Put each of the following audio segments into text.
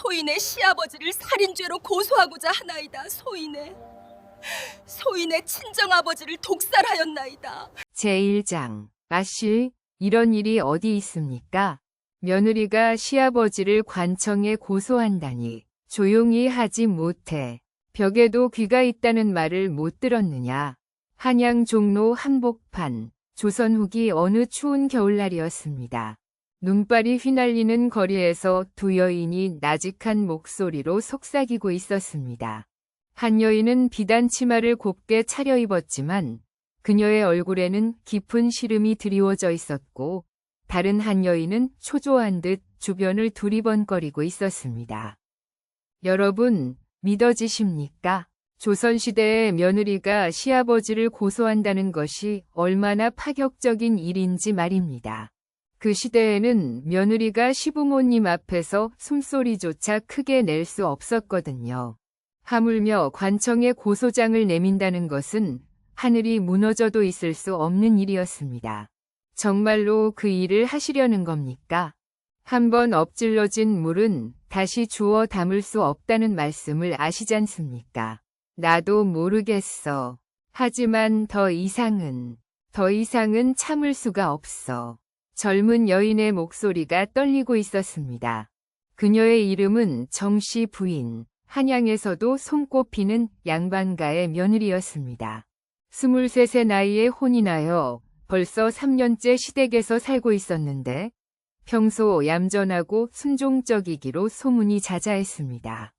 소인의 시아버지를 살인죄로 고소하고자 하나이다. 소인의 친정아버지를 독살하였나이다. 제1장. 아씨, 이런 일이 어디 있습니까? 며느리가 시아버지를 관청에 고소한다니 조용히 하지 못해. 벽에도 귀가 있다는 말을 못 들었느냐. 한양 종로 한복판. 조선 후기 어느 추운 겨울날이었습니다. 눈발이 휘날리는 거리에서 두 여인이 나직한 목소리로 속삭이고 있었습니다. 한 여인은 비단 치마를 곱게 차려입었지만 그녀의 얼굴에는 깊은 시름이 드리워져 있었고 다른 한 여인은 초조한 듯 주변을 두리번거리고 있었습니다. 여러분, 믿어지십니까? 조선시대의 며느리가 시아버지를 고소한다는 것이 얼마나 파격적인 일인지 말입니다. 그 시대에는 며느리가 시부모님 앞에서 숨소리조차 크게 낼 수 없었거든요. 하물며 관청에 고소장을 내민다는 것은 하늘이 무너져도 있을 수 없는 일이었습니다. 정말로 그 일을 하시려는 겁니까? 한번 엎질러진 물은 다시 주워 담을 수 없다는 말씀을 아시잖습니까? 나도 모르겠어. 하지만 더 이상은 참을 수가 없어. 젊은 여인의 목소리가 떨리고 있었습니다. 그녀의 이름은 정씨 부인, 한양에서도 손꼽히는 양반가의 며느리였습니다. 23세 나이에 혼이 나여 벌써 3년째 시댁에서 살고 있었는데 평소 얌전하고 순종적이기로 소문이 자자했습니다.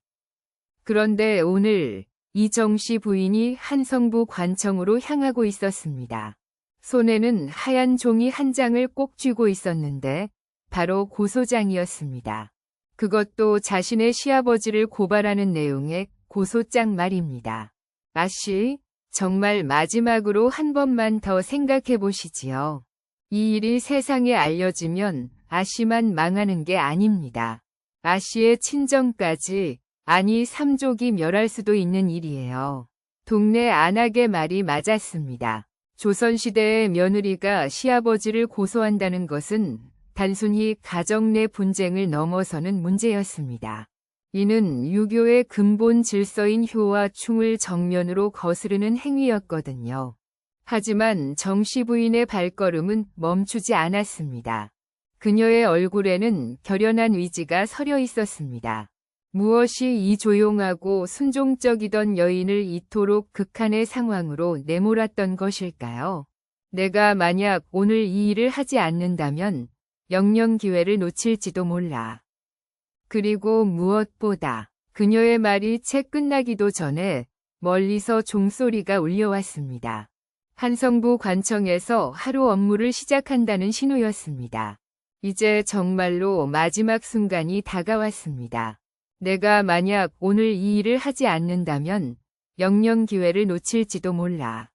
그런데 오늘 이 정씨 부인이 한성부 관청으로 향하고 있었습니다. 손에는 하얀 종이 한 장을 꼭 쥐고 있었는데 바로 고소장이었습니다. 그것도 자신의 시아버지를 고발하는 내용의 고소장 말입니다. 아씨, 정말 마지막으로 한 번만 더 생각해 보시지요. 이 일이 세상에 알려지면 아씨만 망하는 게 아닙니다. 아씨의 친정까지, 아니 삼족이 멸할 수도 있는 일이에요. 동네 안악의 말이 맞았습니다. 조선시대의 며느리가 시아버지를 고소한다는 것은 단순히 가정 내 분쟁을 넘어서는 문제였습니다. 이는 유교의 근본 질서인 효와 충을 정면으로 거스르는 행위였거든요. 하지만 정씨 부인의 발걸음은 멈추지 않았습니다. 그녀의 얼굴에는 결연한 의지가 서려 있었습니다. 무엇이 이 조용하고 순종적이던 여인을 이토록 극한의 상황으로 내몰았던 것일까요? 내가 만약 오늘 이 일을 하지 않는다면 영영 기회를 놓칠지도 몰라. 그리고 무엇보다 그녀의 말이 채 끝나기도 전에 멀리서 종소리가 울려왔습니다. 한성부 관청에서 하루 업무를 시작한다는 신호였습니다. 이제 정말로 마지막 순간이 다가왔습니다. 내가 만약 오늘 이 일을 하지 않는다면 영영 기회를 놓칠지도 몰라.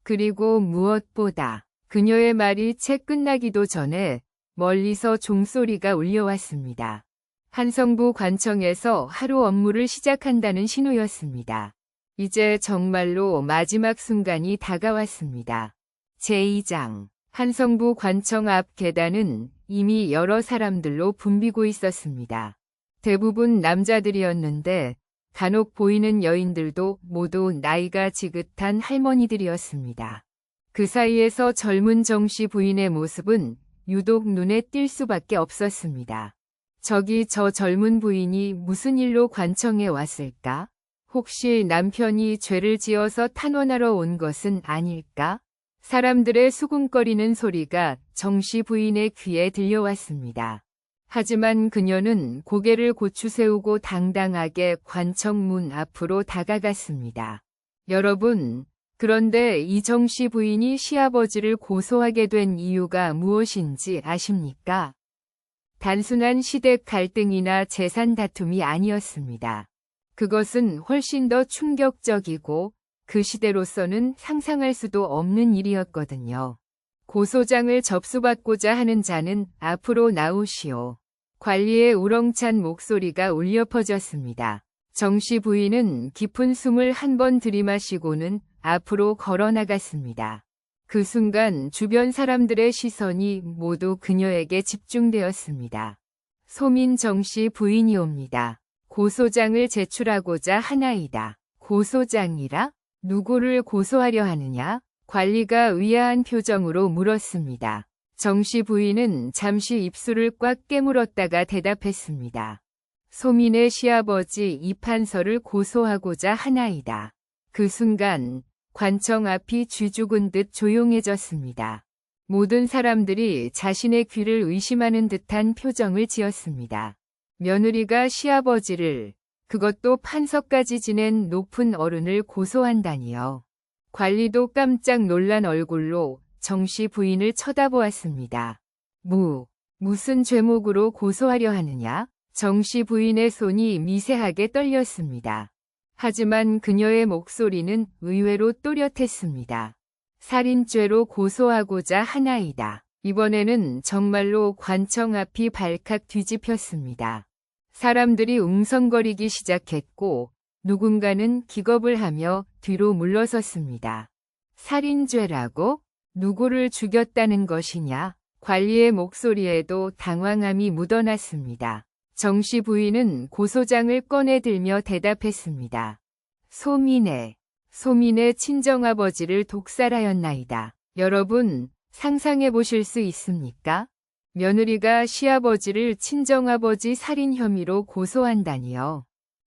그리고 무엇보다 그녀의 말이 채 끝나기도 전에 멀리서 종소리가 울려왔습니다. 한성부 관청에서 하루 업무를 시작한다는 신호였습니다. 이제 정말로 마지막 순간이 다가왔습니다. 제2장. 한성부 관청 앞 계단은 이미 여러 사람들로 붐비고 있었습니다. 대부분 남자들이었는데 간혹 보이는 여인들도 모두 나이가 지긋한 할머니들이었습니다. 그 사이에서 젊은 정씨 부인의 모습은 유독 눈에 띌 수밖에 없었습니다. 저기 저 젊은 부인이 무슨 일로 관청에 왔을까? 혹시 남편이 죄를 지어서 탄원하러 온 것은 아닐까? 사람들의 수군거리는 소리가 정씨 부인의 귀에 들려왔습니다. 하지만 그녀는 고개를 고추 세우고 당당하게 관청 문 앞으로 다가갔습니다. 여러분, 그런데 이 정씨 부인이 시아버지를 고소하게 된 이유가 무엇인지 아십니까? 단순한 시댁 갈등이나 재산 다툼이 아니었습니다. 그것은 훨씬 더 충격적이고 그 시대로서는 상상할 수도 없는 일이었거든요. 고소장을 접수받고자 하는 자는 앞으로 나오시오. 관리의 우렁찬 목소리가 울려 퍼졌습니다. 정씨 부인은 깊은 숨을 한 번 들이마시고는 앞으로 걸어 나갔습니다. 그 순간 주변 사람들의 시선이 모두 그녀에게 집중되었습니다. 소민 정씨 부인이옵니다. 고소장을 제출하고자 하나이다. 고소장이라? 누구를 고소하려 하느냐? 관리가 의아한 표정으로 물었습니다. 정씨 부인은 잠시 입술을 꽉 깨물었다가 대답했습니다. 소민의 시아버지 이판서를 고소하고자 하나이다. 그 순간 관청 앞이 쥐죽은 듯 조용해졌습니다. 모든 사람들이 자신의 귀를 의심하는 듯한 표정을 지었습니다. 며느리가 시아버지를, 그것도 판서까지 지낸 높은 어른을 고소한다니요. 관리도 깜짝 놀란 얼굴로 정씨 부인을 쳐다보았습니다. 무슨 죄목으로 고소하려 하느냐? 정씨 부인의 손이 미세하게 떨렸습니다. 하지만 그녀의 목소리는 의외로 또렷했습니다. 살인죄로 고소하고자 하나이다. 이번에는 정말로 관청 앞이 발칵 뒤집혔습니다. 사람들이 웅성거리기 시작했고 누군가는 기겁을 하며 뒤로 물러섰습니다. 살인죄라고? 누구를 죽였다는 것이냐? 관리의 목소리에도 당황함이 묻어났습니다. 정씨 부인은 고소장을 꺼내들며 대답했습니다. 소민의 친정아버지를 독살하였나이다. 여러분, 상상해 보실 수 있습니까? 며느리가 시아버지를 친정아버지 살인 혐의로 고소한다니요.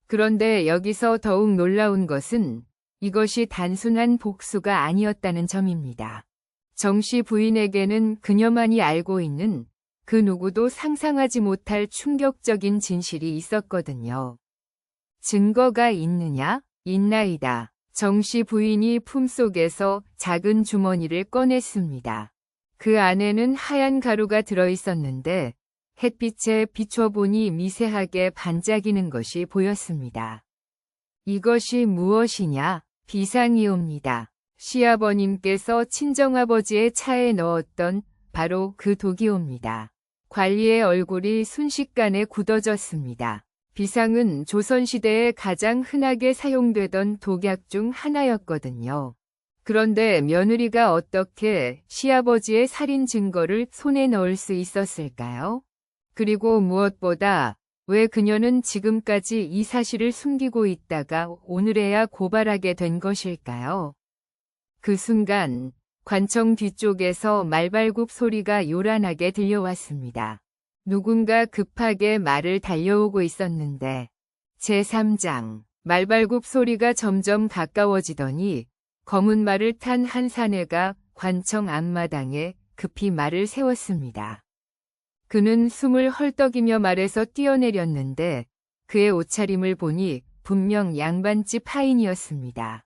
그런데 여기서 더욱 놀라운 것은 이것이 단순한 복수가 아니었다는 점입니다. 정씨 부인에게는 그녀만이 알고 있는 그 누구도 상상하지 못할 충격적인 진실이 있었거든요. 증거가 있느냐? 있나이다. 정씨 부인이 품속에서 작은 주머니를 꺼냈습니다. 그 안에는 하얀 가루가 들어있었는데 햇빛에 비춰보니 미세하게 반짝이는 것이 보였습니다. 이것이 무엇이냐? 비상이옵니다. 시아버님께서 친정아버지의 차에 넣었던 바로 그 독이옵니다. 관리의 얼굴이 순식간에 굳어졌습니다. 비상은 조선시대에 가장 흔하게 사용되던 독약 중 하나였거든요. 그런데 며느리가 어떻게 시아버지의 살인 증거를 손에 넣을 수 있었을까요? 그리고 무엇보다 왜 그녀는 지금까지 이 사실을 숨기고 있다가 오늘에야 고발하게 된 것일까요? 그 순간 관청 뒤쪽에서 말발굽 소리가 요란하게 들려왔습니다. 누군가 급하게 말을 달려오고 있었는데 제3장 말발굽 소리가 점점 가까워지더니 검은 말을 탄 한 사내가 관청 앞마당에 급히 말을 세웠습니다. 그는 숨을 헐떡이며 말에서 뛰어내렸는데 그의 옷차림을 보니 분명 양반집 하인이었습니다.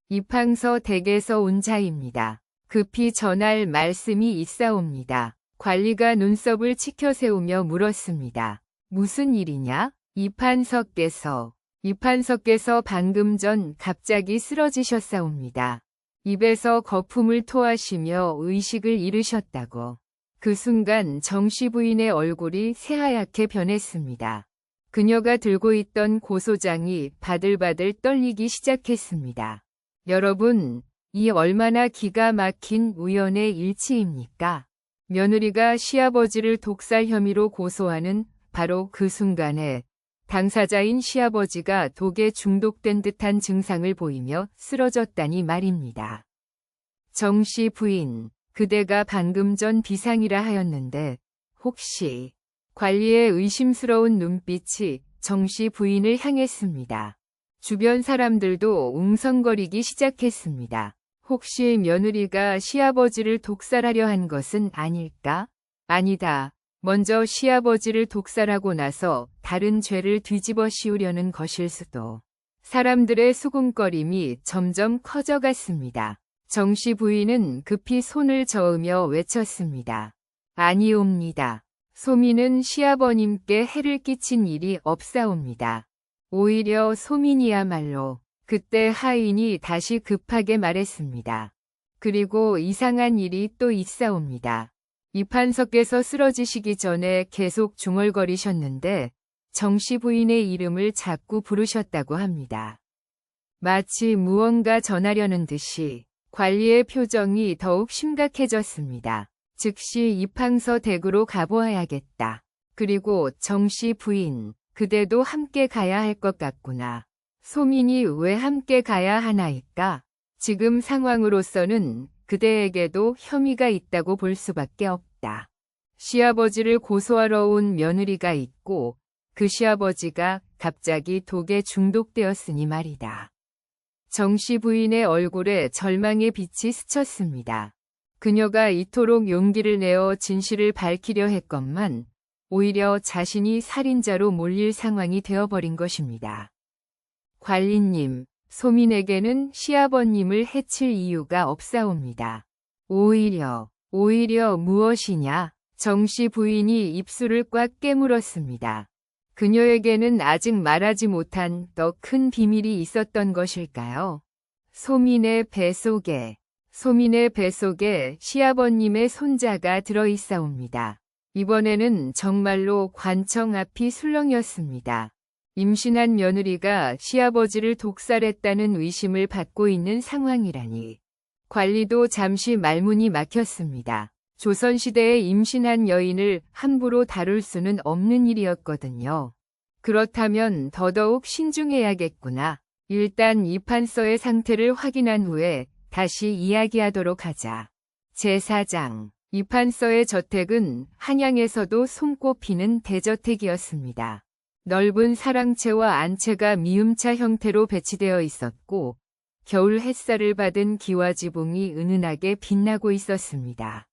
이팡서 댁에서 온 자입니다. 급히 전할 말씀이 있사옵니다. 관리가 눈썹을 치켜세우며 물었습니다. 무슨 일이냐? 이판서께서 방금 전 갑자기 쓰러지셨사옵니다. 입에서 거품을 토하시며 의식을 잃으셨다고. 그 순간 정씨 부인의 얼굴이 새하얗게 변했습니다. 그녀가 들고 있던 고소장이 바들바들 떨리기 시작했습니다. 여러분, 이 얼마나 기가 막힌 우연의 일치입니까? 며느리가 시아버지를 독살 혐의로 고소하는 바로 그 순간에 당사자인 시아버지가 독에 중독된 듯한 증상을 보이며 쓰러졌다니 말입니다. 정씨 부인, 그대가 방금 전 비상이라 하였는데 혹시 관리의 의심스러운 눈빛이 정씨 부인을 향했습니다. 주변 사람들도 웅성거리기 시작했습니다. 혹시 며느리가 시아버지를 독살하려 한 것은 아닐까? 아니다. 먼저 시아버지를 독살하고 나서 다른 죄를 뒤집어 씌우려는 것일 수도. 사람들의 수군거림이 점점 커져갔습니다. 정씨 부인은 급히 손을 저으며 외쳤습니다. 아니옵니다. 소민은 시아버님께 해를 끼친 일이 없사옵니다. 오히려 소민이야말로. 그때 하인이 다시 급하게 말했습니다. 그리고 이상한 일이 또 있사옵니다. 이판서께서 쓰러지시기 전에 계속 중얼거리셨는데 정씨 부인의 이름을 자꾸 부르셨다고 합니다. 마치 무언가 전하려는 듯이 관리의 표정이 더욱 심각해졌습니다. 즉시 이팡서 댁으로 가보아야겠다. 그리고 정씨 부인, 그대도 함께 가야 할 것 같구나. 소민이 왜 함께 가야 하나이까? 지금 상황으로서는 그대에게도 혐의가 있다고 볼 수밖에 없다. 시아버지를 고소하러 온 며느리가 있고 그 시아버지가 갑자기 독에 중독되었으니 말이다. 정씨 부인의 얼굴에 절망의 빛이 스쳤습니다. 그녀가 이토록 용기를 내어 진실을 밝히려 했건만 오히려 자신이 살인자로 몰릴 상황이 되어버린 것입니다. 관리님, 소민에게는 시아버님을 해칠 이유가 없사옵니다. 오히려 무엇이냐? 정씨 부인이 입술을 꽉 깨물었습니다. 그녀에게는 아직 말하지 못한 더 큰 비밀이 있었던 것일까요? 소민의 뱃속에 시아버님의 손자가 들어있사옵니다. 이번에는 정말로 관청 앞이 술렁이었습니다. 임신한 며느리가 시아버지를 독살했다는 의심을 받고 있는 상황이라니. 관리도 잠시 말문이 막혔습니다. 조선시대에 임신한 여인을 함부로 다룰 수는 없는 일이었거든요. 그렇다면 더더욱 신중해야겠구나. 일단 이 판서의 상태를 확인한 후에 다시 이야기하도록 하자. 제4장. 이 판서의 저택은 한양에서도 손꼽히는 대저택이었습니다. 넓은 사랑채와 안채가 미음차 형태로 배치되어 있었고 겨울 햇살을 받은 기와지붕이 은은하게 빛나고 있었습니다.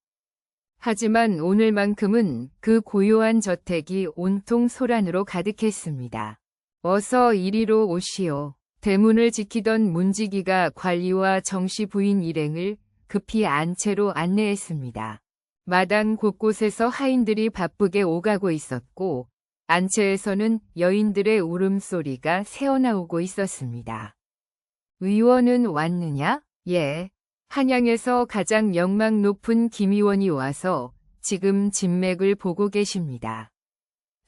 하지만 오늘만큼은 그 고요한 저택이 온통 소란으로 가득했습니다. 어서 이리로 오시오. 대문을 지키던 문지기가 관리와 정씨 부인 일행을 급히 안채로 안내했습니다. 마당 곳곳에서 하인들이 바쁘게 오가고 있었고 안채에서는 여인들의 울음소리가 새어나오고 있었습니다. 의원은 왔느냐? 예. 한양에서 가장 영망 높은 김 의원이 와서 지금 진맥을 보고 계십니다.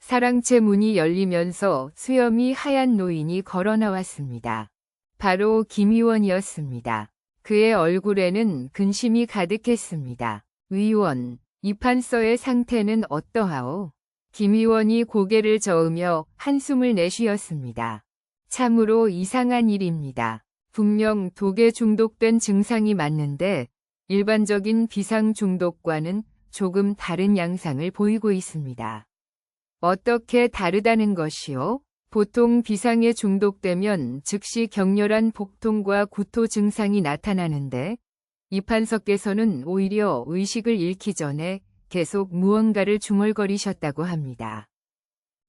사랑채 문이 열리면서 수염이 하얀 노인이 걸어 나왔습니다. 바로 김 의원이었습니다. 그의 얼굴에는 근심이 가득했습니다. 의원, 이 판서의 상태는 어떠하오? 김 의원이 고개를 저으며 한숨을 내쉬었습니다. 참으로 이상한 일입니다. 분명 독에 중독된 증상이 맞는데 일반적인 비상 중독과는 조금 다른 양상을 보이고 있습니다. 어떻게 다르다는 것이요? 보통 비상에 중독되면 즉시 격렬한 복통과 구토 증상이 나타나는데 이 판서께서는 오히려 의식을 잃기 전에 계속 무언가를 중얼거리셨다고 합니다.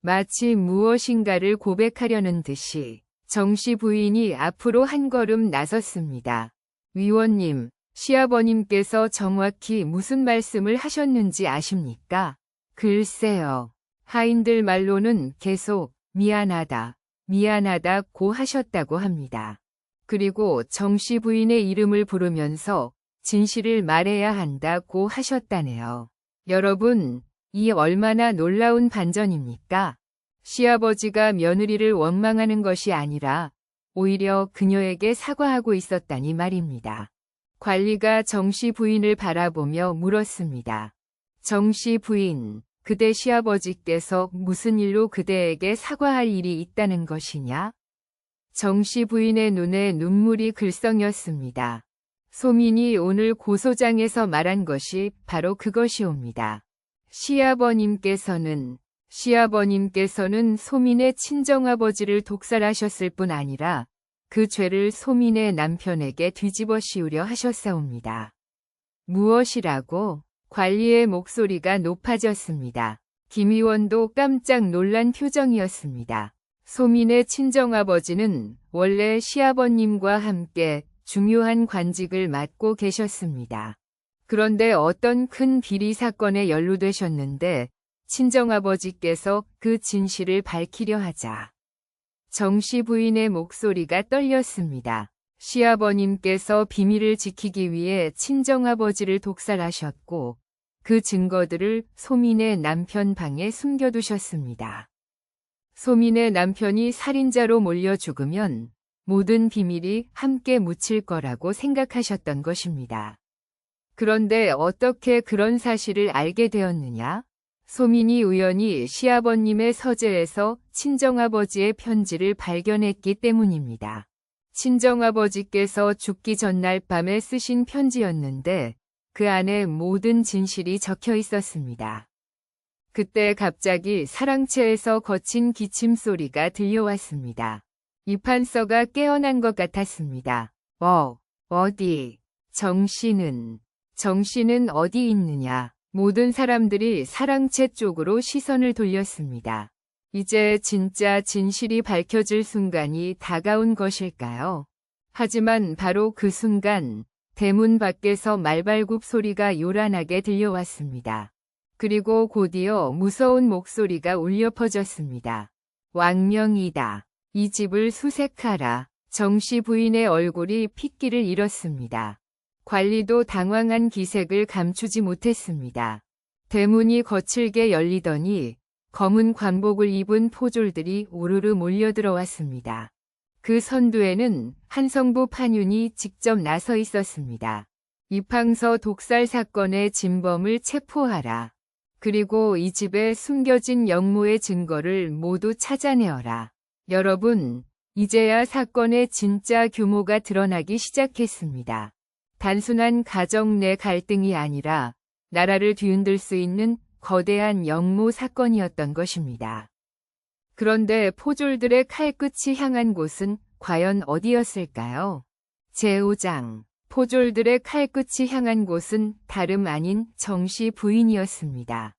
마치 무엇인가를 고백하려는 듯이 정씨 부인이 앞으로 한 걸음 나섰습니다. 위원님, 시아버님께서 정확히 무슨 말씀을 하셨는지 아십니까? 글쎄요. 하인들 말로는 계속 미안하다고 하셨다고 합니다. 그리고 정씨 부인의 이름을 부르면서 진실을 말해야 한다고 하셨다네요. 여러분, 이 얼마나 놀라운 반전입니까? 시아버지가 며느리를 원망하는 것이 아니라 오히려 그녀에게 사과하고 있었다니 말입니다. 관리가 정씨 부인을 바라보며 물었습니다. 정씨 부인, 그대 시아버지께서 무슨 일로 그대에게 사과할 일이 있다는 것이냐? 정씨 부인의 눈에 눈물이 글썽였습니다. 소민이 오늘 고소장에서 말한 것이 바로 그것이옵니다. 시아버님께서는 소민의 친정아버지를 독살하셨을 뿐 아니라 그 죄를 소민의 남편에게 뒤집어 씌우려 하셨사옵니다. 무엇이라고? 관리의 목소리가 높아졌습니다. 김 의원도 깜짝 놀란 표정이었습니다. 소민의 친정아버지는 원래 시아버님과 함께 중요한 관직을 맡고 계셨습니다. 그런데 어떤 큰 비리 사건에 연루되셨는데 친정아버지께서 그 진실을 밝히려 하자 정씨 부인의 목소리가 떨렸습니다. 시아버님께서 비밀을 지키기 위해 친정아버지를 독살하셨고 그 증거들을 소민의 남편 방에 숨겨두셨습니다. 소민의 남편이 살인자로 몰려 죽으면 모든 비밀이 함께 묻힐 거라고 생각하셨던 것입니다. 그런데 어떻게 그런 사실을 알게 되었느냐? 소민이 우연히 시아버님의 서재에서 친정아버지의 편지를 발견했기 때문입니다. 친정아버지께서 죽기 전날 밤에 쓰신 편지였는데 그 안에 모든 진실이 적혀 있었습니다. 그때 갑자기 사랑채에서 거친 기침 소리가 들려왔습니다. 이판서가 깨어난 것 같았습니다. 어디? 정씨는 어디 있느냐? 모든 사람들이 사랑채 쪽으로 시선을 돌렸습니다. 이제 진짜 진실이 밝혀질 순간이 다가온 것일까요? 하지만 바로 그 순간 대문 밖에서 말발굽 소리가 요란하게 들려왔습니다. 그리고 곧이어 무서운 목소리가 울려 퍼졌습니다. 왕명이다. 이 집을 수색하라. 정씨 부인의 얼굴이 핏기를 잃었습니다. 관리도 당황한 기색을 감추지 못했습니다. 대문이 거칠게 열리더니 검은 관복을 입은 포졸들이 우르르 몰려들어왔습니다. 그 선두에는 한성부 판윤이 직접 나서 있었습니다. 이팡서 독살 사건의 진범을 체포하라. 그리고 이 집에 숨겨진 영모의 증거를 모두 찾아내어라. 여러분, 이제야 사건의 진짜 규모가 드러나기 시작했습니다. 단순한 가정 내 갈등이 아니라 나라를 뒤흔들 수 있는 거대한 영모 사건이었던 것입니다. 그런데 포졸들의 칼끝이 향한 곳은 과연 어디였을까요? 제5장. 포졸들의 칼끝이 향한 곳은 다름 아닌 정씨 부인이었습니다.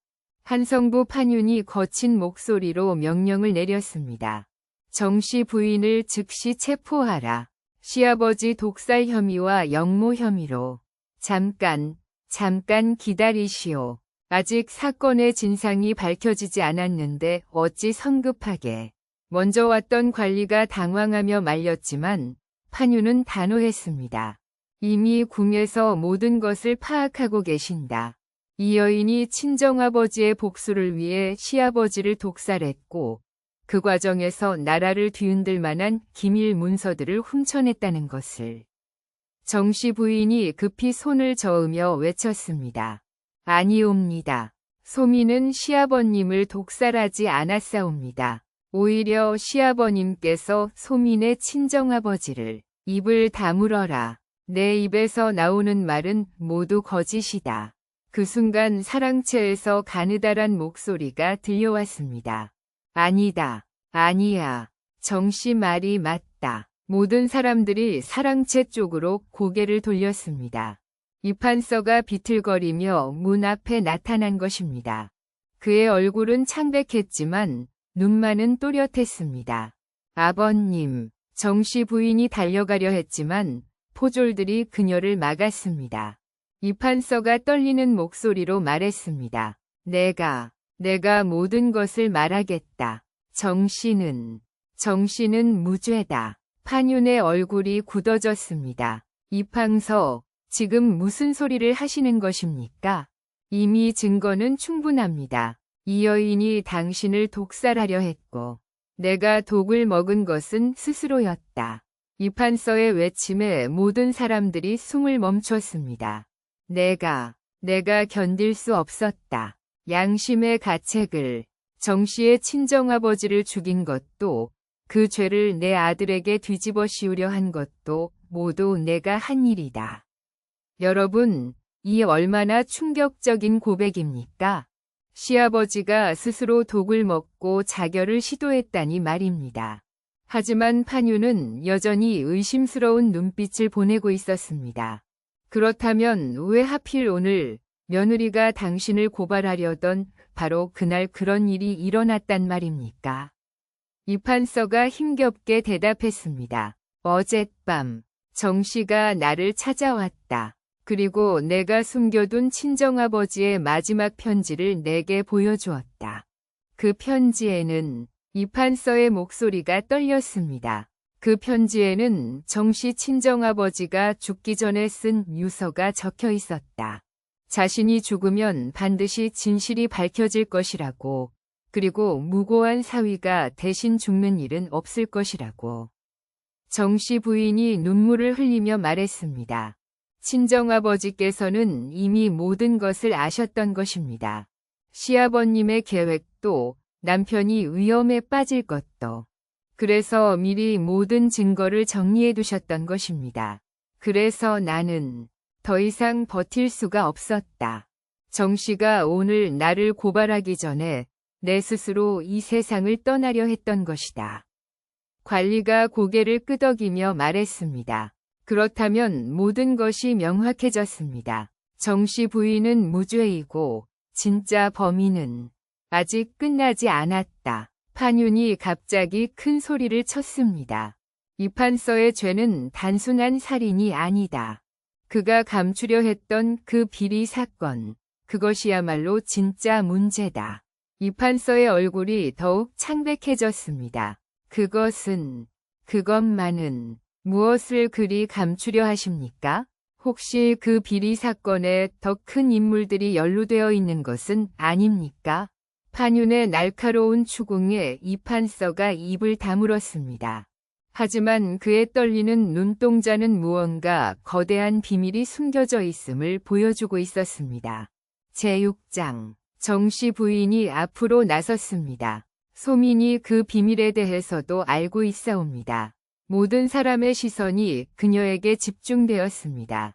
한성부 판윤이 거친 목소리로 명령을 내렸습니다. 정씨 부인을 즉시 체포하라. 시아버지 독살 혐의와 영모 혐의로. 잠깐 기다리시오. 아직 사건의 진상이 밝혀지지 않았는데 어찌 성급하게. 먼저 왔던 관리가 당황하며 말렸지만 판윤은 단호했습니다. 이미 궁에서 모든 것을 파악하고 계신다. 이 여인이 친정아버지의 복수를 위해 시아버지를 독살했고 그 과정에서 나라를 뒤흔들 만한 기밀 문서들을 훔쳐냈다는 것을. 정씨 부인이 급히 손을 저으며 외쳤습니다. 아니옵니다. 소민은 시아버님을 독살하지 않았사옵니다. 오히려 시아버님께서 소민의 친정아버지를. 입을 다물어라. 내 입에서 나오는 말은 모두 거짓이다. 그 순간 사랑채에서 가느다란 목소리가 들려왔습니다. 아니야. 정씨 말이 맞다. 모든 사람들이 사랑채 쪽으로 고개를 돌렸습니다. 이판서가 비틀거리며 문 앞에 나타난 것입니다. 그의 얼굴은 창백했지만 눈만은 또렷했습니다. 아버님, 정씨 부인이 달려가려 했지만 포졸들이 그녀를 막았습니다. 이판서가 떨리는 목소리로 말했습니다. 내가 모든 것을 말하겠다. 정씨는 무죄다. 판윤의 얼굴이 굳어졌습니다. 이팡서, 지금 무슨 소리를 하시는 것입니까? 이미 증거는 충분합니다. 이 여인이 당신을 독살하려 했고 내가 독을 먹은 것은 스스로였다. 이판서의 외침에 모든 사람들이 숨을 멈췄습니다. 내가 견딜 수 없었다. 양심의 가책을. 정씨의 친정아버지를 죽인 것도 그 죄를 내 아들에게 뒤집어 씌우려 한 것도 모두 내가 한 일이다. 여러분, 이 얼마나 충격적인 고백입니까? 시아버지가 스스로 독을 먹고 자결을 시도했다니 말입니다. 하지만 판윤은 여전히 의심스러운 눈빛을 보내고 있었습니다. 그렇다면 왜 하필 오늘 며느리가 당신을 고발하려던 바로 그날 그런 일이 일어났단 말입니까? 이판서가 힘겹게 대답했습니다. 어젯밤 정씨가 나를 찾아왔다. 그리고 내가 숨겨둔 친정아버지의 마지막 편지를 내게 보여주었다. 그 편지에는 이판서의 목소리가 떨렸습니다. 그 편지에는 정씨 친정아버지가 죽기 전에 쓴 유서가 적혀 있었다. 자신이 죽으면 반드시 진실이 밝혀질 것이라고, 그리고 무고한 사위가 대신 죽는 일은 없을 것이라고. 정씨 부인이 눈물을 흘리며 말했습니다. 친정아버지께서는 이미 모든 것을 아셨던 것입니다. 시아버님의 계획도 남편이 위험에 빠질 것도. 그래서 미리 모든 증거를 정리해 두셨던 것입니다. 그래서 나는 더 이상 버틸 수가 없었다. 정 씨가 오늘 나를 고발하기 전에 내 스스로 이 세상을 떠나려 했던 것이다. 관리가 고개를 끄덕이며 말했습니다. 그렇다면 모든 것이 명확해졌습니다. 정 씨 부인은 무죄이고 진짜 범인은 아직 끝나지 않았다. 판윤이 갑자기 큰 소리를 쳤습니다. 이판서의 죄는 단순한 살인이 아니다. 그가 감추려 했던 그 비리 사건, 그것이야말로 진짜 문제다. 이판서의 얼굴이 더욱 창백해졌습니다. 그것만은 무엇을 그리 감추려 하십니까? 혹시 그 비리 사건에 더 큰 인물들이 연루되어 있는 것은 아닙니까? 판윤의 날카로운 추궁에 이판서가 입을 다물었습니다. 하지만 그의 떨리는 눈동자는 무언가 거대한 비밀이 숨겨져 있음을 보여주고 있었습니다. 제6장 정 씨 부인이 앞으로 나섰습니다. 소민이 그 비밀에 대해서도 알고 있사옵니다. 모든 사람의 시선이 그녀에게 집중되었습니다.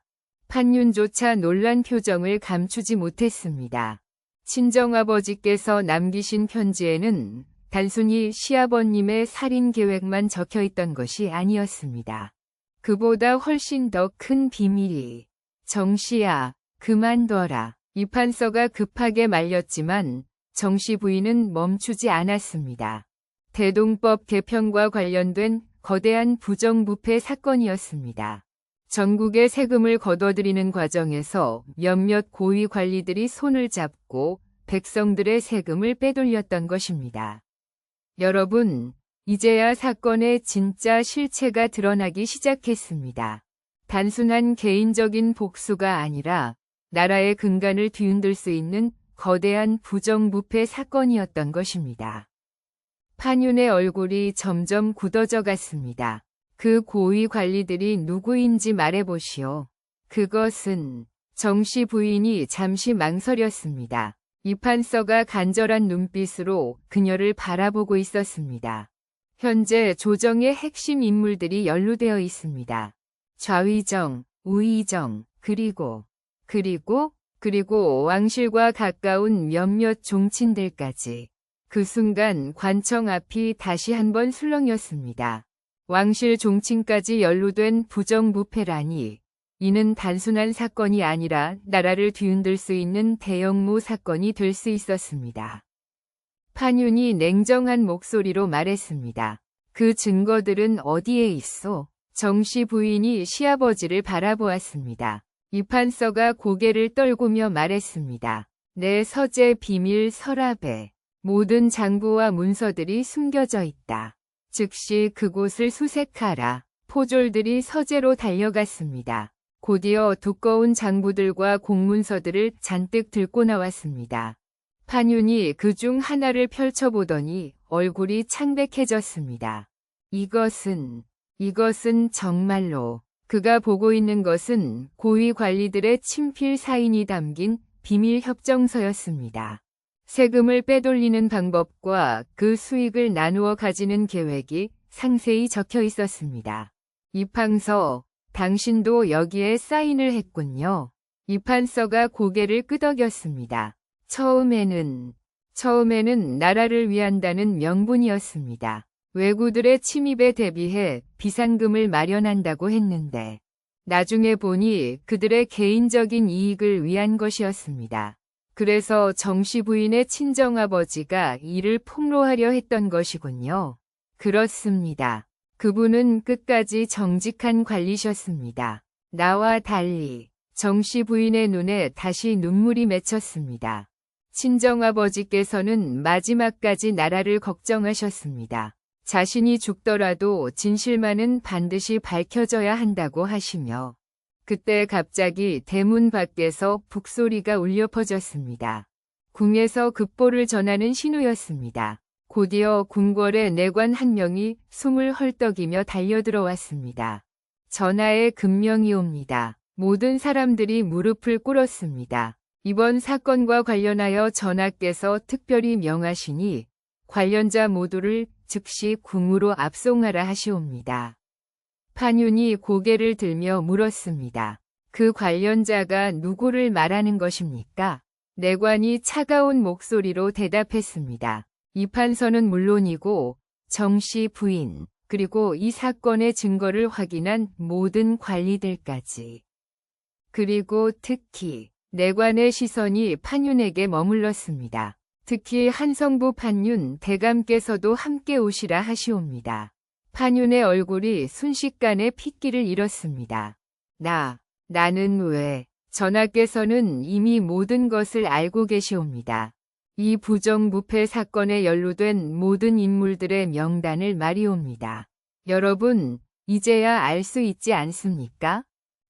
판윤조차 놀란 표정을 감추지 못했습니다. 친정아버지께서 남기신 편지에는 단순히 시아버님의 살인 계획만 적혀 있던 것이 아니었습니다. 그보다 훨씬 더 큰 비밀이. 정씨야, 그만둬라. 이판서가 급하게 말렸지만 정씨 부인은 멈추지 않았습니다. 대동법 개편과 관련된 거대한 부정부패 사건이었습니다. 전국의 세금을 거둬들이는 과정에서 몇몇 고위 관리들이 손을 잡고 백성들의 세금을 빼돌렸던 것입니다. 여러분, 이제야 사건의 진짜 실체가 드러나기 시작했습니다. 단순한 개인적인 복수가 아니라 나라의 근간을 뒤흔들 수 있는 거대한 부정부패 사건이었던 것입니다. 판윤의 얼굴이 점점 굳어져 갔습니다. 그 고위 관리들이 누구인지 말해보시오. 그것은 정씨 부인이 잠시 망설였습니다. 이판서가 간절한 눈빛으로 그녀를 바라보고 있었습니다. 현재 조정의 핵심 인물들이 연루되어 있습니다. 좌위정, 우위정, 그리고 왕실과 가까운 몇몇 종친들까지. 그 순간 관청 앞이 다시 한번 술렁였습니다. 왕실 종친까지 연루된 부정부패라니. 이는 단순한 사건이 아니라 나라를 뒤흔들 수 있는 대형무 사건이 될 수 있었습니다. 판윤이 냉정한 목소리로 말했습니다. 그 증거들은 어디에 있어? 정씨 부인이 시아버지를 바라보았습니다. 이판서가 고개를 떨구며 말했습니다. 내 서재 비밀 서랍에 모든 장부와 문서들이 숨겨져 있다. 즉시 그곳을 수색하라. 포졸들이 서재로 달려갔습니다. 곧이어 두꺼운 장부들과 공문서들을 잔뜩 들고 나왔습니다. 판윤이 그중 하나를 펼쳐보더니 얼굴이 창백해졌습니다. 이것은 정말로. 그가 보고 있는 것은 고위 관리들의 친필 사인이 담긴 비밀 협정서였습니다. 세금을 빼돌리는 방법과 그 수익을 나누어 가지는 계획이 상세히 적혀 있었습니다. 이판서, 당신도 여기에 사인을 했군요. 이판서가 고개를 끄덕였습니다. 처음에는 나라를 위한다는 명분이었습니다. 왜구들의 침입에 대비해 비상금을 마련한다고 했는데 나중에 보니 그들의 개인적인 이익을 위한 것이었습니다. 그래서 정씨 부인의 친정아버지가 이를 폭로하려 했던 것이군요. 그렇습니다. 그분은 끝까지 정직한 관리셨습니다. 나와 달리 정씨 부인의 눈에 다시 눈물이 맺혔습니다. 친정아버지께서는 마지막까지 나라를 걱정하셨습니다. 자신이 죽더라도 진실만은 반드시 밝혀져야 한다고 하시며 그때 갑자기 대문 밖에서 북소리가 울려 퍼졌습니다. 궁에서 급보를 전하는 신호였습니다. 곧이어 궁궐의 내관 한 명이 숨을 헐떡이며 달려들어왔습니다. 전하의 금명이 옵니다. 모든 사람들이 무릎을 꿇었습니다. 이번 사건과 관련하여 전하께서 특별히 명하시니 관련자 모두를 즉시 궁으로 압송하라 하시옵니다. 판윤이 고개를 들며 물었습니다. 그 관련자가 누구를 말하는 것입니까? 내관이 차가운 목소리로 대답했습니다. 이 판서는 물론이고 정씨 부인, 그리고 이 사건의 증거를 확인한 모든 관리들까지. 그리고 특히 내관의 시선이 판윤에게 머물렀습니다. 특히 한성부 판윤 대감께서도 함께 오시라 하시옵니다. 판윤의 얼굴이 순식간에 핏기를 잃었습니다. 나는 왜? 전하께서는 이미 모든 것을 알고 계시옵니다. 이 부정부패 사건에 연루된 모든 인물들의 명단을 말이옵니다. 여러분, 이제야 알 수 있지 않습니까?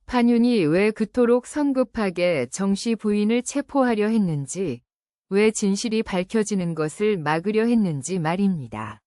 판윤이 왜 그토록 성급하게 정씨 부인을 체포하려 했는지, 왜 진실이 밝혀지는 것을 막으려 했는지 말입니다.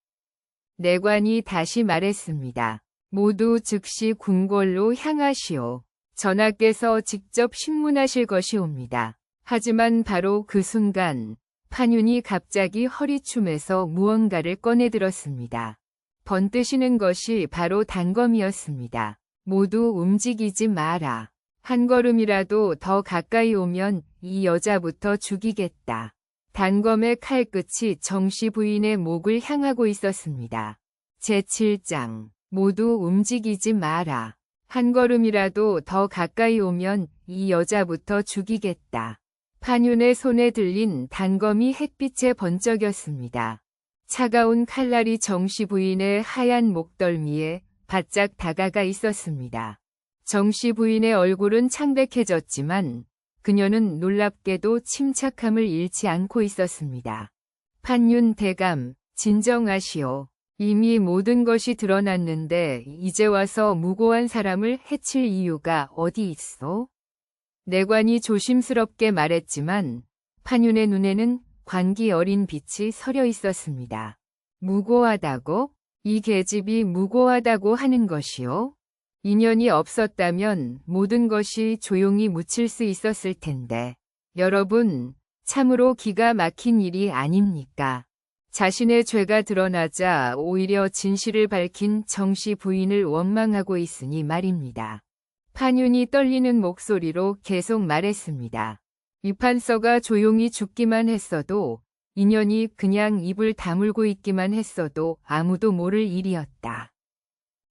내관이 다시 말했습니다. 모두 즉시 궁궐로 향하시오. 전하께서 직접 신문하실 것이옵니다. 하지만 바로 그 순간 판윤이 갑자기 허리춤에서 무언가를 꺼내들었습니다. 번뜨시는 것이 바로 단검이었습니다. 모두 움직이지 마라. 한 걸음이라도 더 가까이 오면 이 여자부터 죽이겠다. 단검의 칼끝이 정씨 부인의 목을 향하고 있었습니다. 제7장 모두 움직이지 마라. 한 걸음이라도 더 가까이 오면 이 여자부터 죽이겠다. 판윤의 손에 들린 단검이 햇빛에 번쩍였습니다. 차가운 칼날이 정씨 부인의 하얀 목덜미에 바짝 다가가 있었습니다. 정씨 부인의 얼굴은 창백해졌지만 그녀는 놀랍게도 침착함을 잃지 않고 있었습니다. 판윤 대감, 진정하시오. 이미 모든 것이 드러났는데 이제 와서 무고한 사람을 해칠 이유가 어디 있어? 내관이 조심스럽게 말했지만 판윤의 눈에는 광기 어린 빛이 서려 있었습니다. 무고하다고? 이 계집이 무고하다고 하는 것이요? 인연이 없었다면 모든 것이 조용히 묻힐 수 있었을 텐데. 여러분, 참으로 기가 막힌 일이 아닙니까? 자신의 죄가 드러나자 오히려 진실을 밝힌 정씨 부인을 원망하고 있으니 말입니다. 판윤이 떨리는 목소리로 계속 말했습니다. 이 판서가 조용히 죽기만 했어도, 인연이 그냥 입을 다물고 있기만 했어도 아무도 모를 일이었다.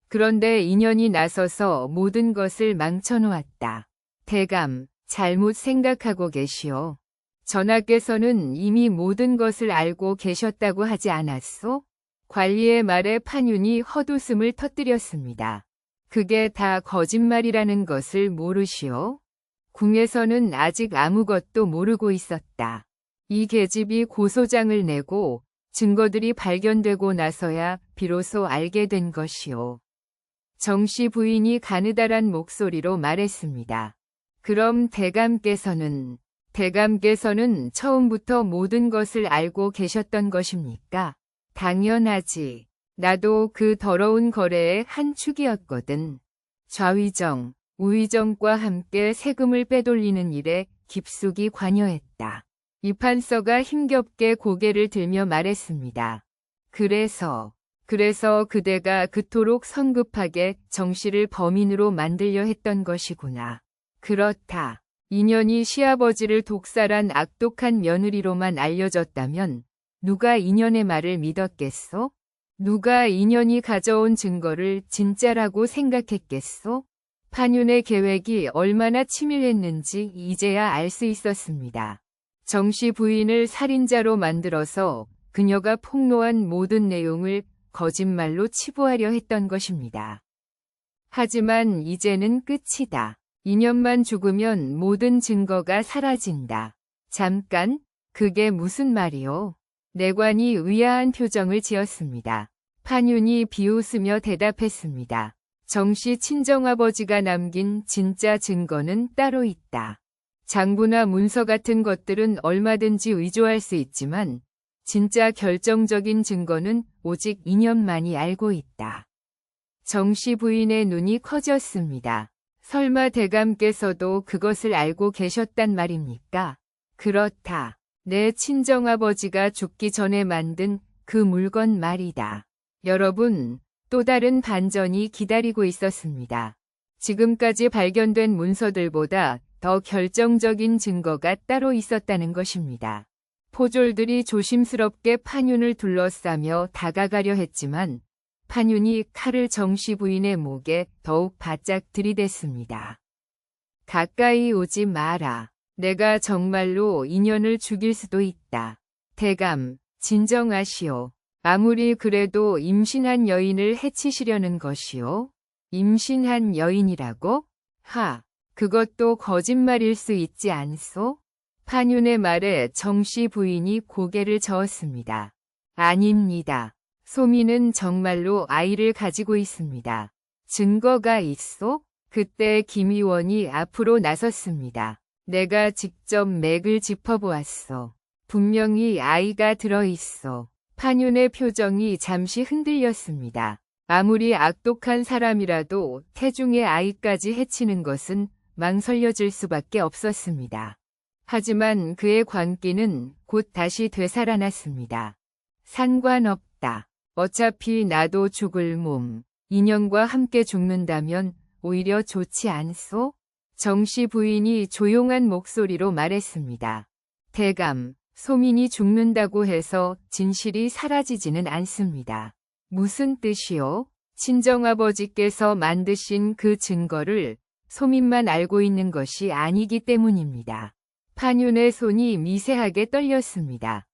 그런데 인연이 나서서 모든 것을 망쳐놓았다. 대감, 잘못 생각하고 계시오. 전하께서는 이미 모든 것을 알고 계셨다고 하지 않았소? 관리의 말에 판윤이 헛웃음을 터뜨렸습니다. 그게 다 거짓말이라는 것을 모르시오? 궁에서는 아직 아무것도 모르고 있었다. 이 계집이 고소장을 내고 증거들이 발견되고 나서야 비로소 알게 된 것이오. 정씨 부인이 가느다란 목소리로 말했습니다. 그럼 대감께서는 처음부터 모든 것을 알고 계셨던 것입니까? 당연하지. 나도 그 더러운 거래의 한 축이었거든. 좌위정, 우위정과 함께 세금을 빼돌리는 일에 깊숙이 관여했다. 이 판서가 힘겹게 고개를 들며 말했습니다. 그래서 그대가 그토록 성급하게 정씨를 범인으로 만들려 했던 것이구나. 그렇다. 인연이 시아버지를 독살한 악독한 며느리로만 알려졌다면 누가 인연의 말을 믿었겠소? 누가 인연이 가져온 증거를 진짜라고 생각했겠소? 판윤의 계획이 얼마나 치밀했는지 이제야 알 수 있었습니다. 정씨 부인을 살인자로 만들어서 그녀가 폭로한 모든 내용을 거짓말로 치부하려 했던 것입니다. 하지만 이제는 끝이다. 2년만 죽으면 모든 증거가 사라진다. 잠깐, 그게 무슨 말이오? 내관이 의아한 표정을 지었습니다. 판윤이 비웃으며 대답했습니다. 정씨 친정아버지가 남긴 진짜 증거는 따로 있다. 장부나 문서 같은 것들은 얼마든지 의조할 수 있지만 진짜 결정적인 증거는 오직 2년만이 알고 있다. 정씨 부인의 눈이 커졌습니다. 설마 대감께서도 그것을 알고 계셨단 말입니까? 그렇다. 내 친정아버지가 죽기 전에 만든 그 물건 말이다. 여러분, 또 다른 반전이 기다리고 있었습니다. 지금까지 발견된 문서들보다 더 결정적인 증거가 따로 있었다는 것입니다. 포졸들이 조심스럽게 판윤을 둘러싸며 다가가려 했지만 판윤이 칼을 정씨 부인의 목에 더욱 바짝 들이댔습니다. 가까이 오지 마라. 내가 정말로 인연을 죽일 수도 있다. 대감, 진정하시오. 아무리 그래도 임신한 여인을 해치시려는 것이오. 임신한 여인이라고? 하, 그것도 거짓말일 수 있지 않소? 판윤의 말에 정씨 부인이 고개를 저었습니다. 아닙니다. 소민은 정말로 아이를 가지고 있습니다. 증거가 있소? 그때 김 의원이 앞으로 나섰습니다. 내가 직접 맥을 짚어보았소. 분명히 아이가 들어있어. 판윤의 표정이 잠시 흔들렸습니다. 아무리 악독한 사람이라도 태중의 아이까지 해치는 것은 망설여질 수밖에 없었습니다. 하지만 그의 광기는 곧 다시 되살아났습니다. 상관없다. 어차피 나도 죽을 몸. 인연과 함께 죽는다면 오히려 좋지 않소? 정씨 부인이 조용한 목소리로 말했습니다. 대감, 소민이 죽는다고 해서 진실이 사라지지는 않습니다. 무슨 뜻이요? 친정아버지께서 만드신 그 증거를 소민만 알고 있는 것이 아니기 때문입니다. 판윤의 손이 미세하게 떨렸습니다.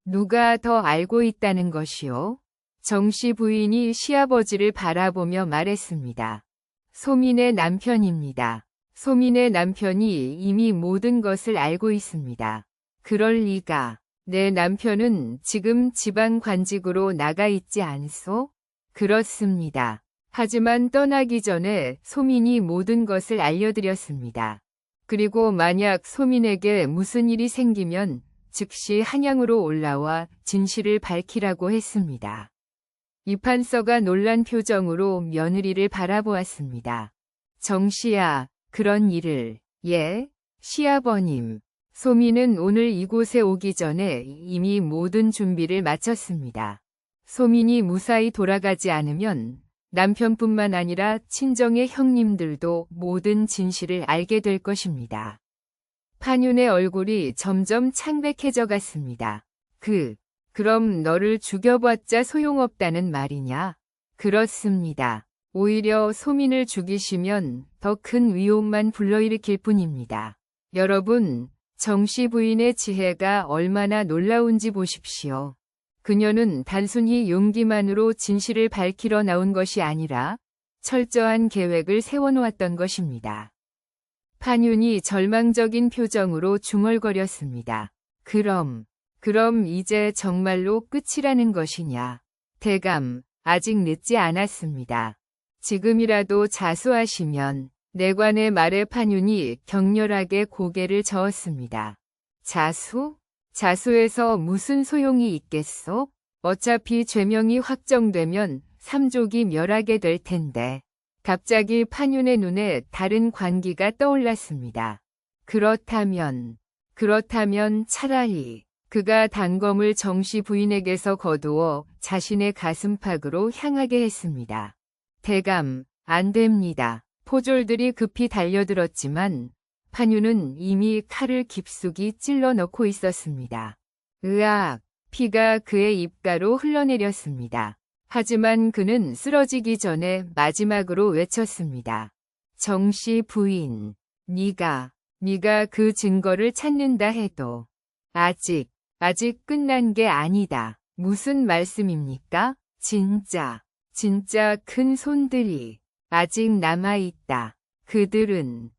누가 더 알고 있다는 것이요? 정씨 부인이 시아버지를 바라보며 말했습니다. 소민의 남편입니다. 소민의 남편이 이미 모든 것을 알고 있습니다. 그럴 리가. 내 남편은 지금 지방 관직으로 나가 있지 않소? 그렇습니다. 하지만 떠나기 전에 소민이 모든 것을 알려드렸습니다. 그리고 만약 소민에게 무슨 일이 생기면 즉시 한양으로 올라와 진실을 밝히라고 했습니다. 이판서가 놀란 표정으로 며느리를 바라보았습니다. 정씨야, 그런 일을. 예, 시아버님. 소민은 오늘 이곳에 오기 전에 이미 모든 준비를 마쳤습니다. 소민이 무사히 돌아가지 않으면 남편뿐만 아니라 친정의 형님들도 모든 진실을 알게 될 것입니다. 판윤의 얼굴이 점점 창백해져 갔습니다. 그럼 너를 죽여봤자 소용없다는 말이냐? 그렇습니다. 오히려 소민을 죽이시면 더 큰 위험만 불러일으킬 뿐입니다. 여러분, 정씨 부인의 지혜가 얼마나 놀라운지 보십시오. 그녀는 단순히 용기만으로 진실을 밝히러 나온 것이 아니라 철저한 계획을 세워놓았던 것입니다. 판윤이 절망적인 표정으로 중얼거렸습니다. 그럼 이제 정말로 끝이라는 것이냐? 대감, 아직 늦지 않았습니다. 지금이라도 자수하시면. 내관의 말에 판윤이 격렬하게 고개를 저었습니다. 자수? 자수해서 무슨 소용이 있겠소? 어차피 죄명이 확정되면 삼족이 멸하게 될 텐데. 갑자기 판윤의 눈에 다른 광기가 떠올랐습니다. 그렇다면 차라리 그가 단검을 정씨 부인에게서 거두어 자신의 가슴팍으로 향하게 했습니다. 대감, 안 됩니다. 포졸들이 급히 달려들었지만 판윤은 이미 칼을 깊숙이 찔러 넣고 있었습니다. 으악! 피가 그의 입가로 흘러내렸습니다. 하지만 그는 쓰러지기 전에 마지막으로 외쳤습니다. 정씨 부인, 네가 그 증거를 찾는다 해도 아직 끝난 게 아니다. 무슨 말씀입니까? 진짜 큰 손들이 아직 남아있다. 그들은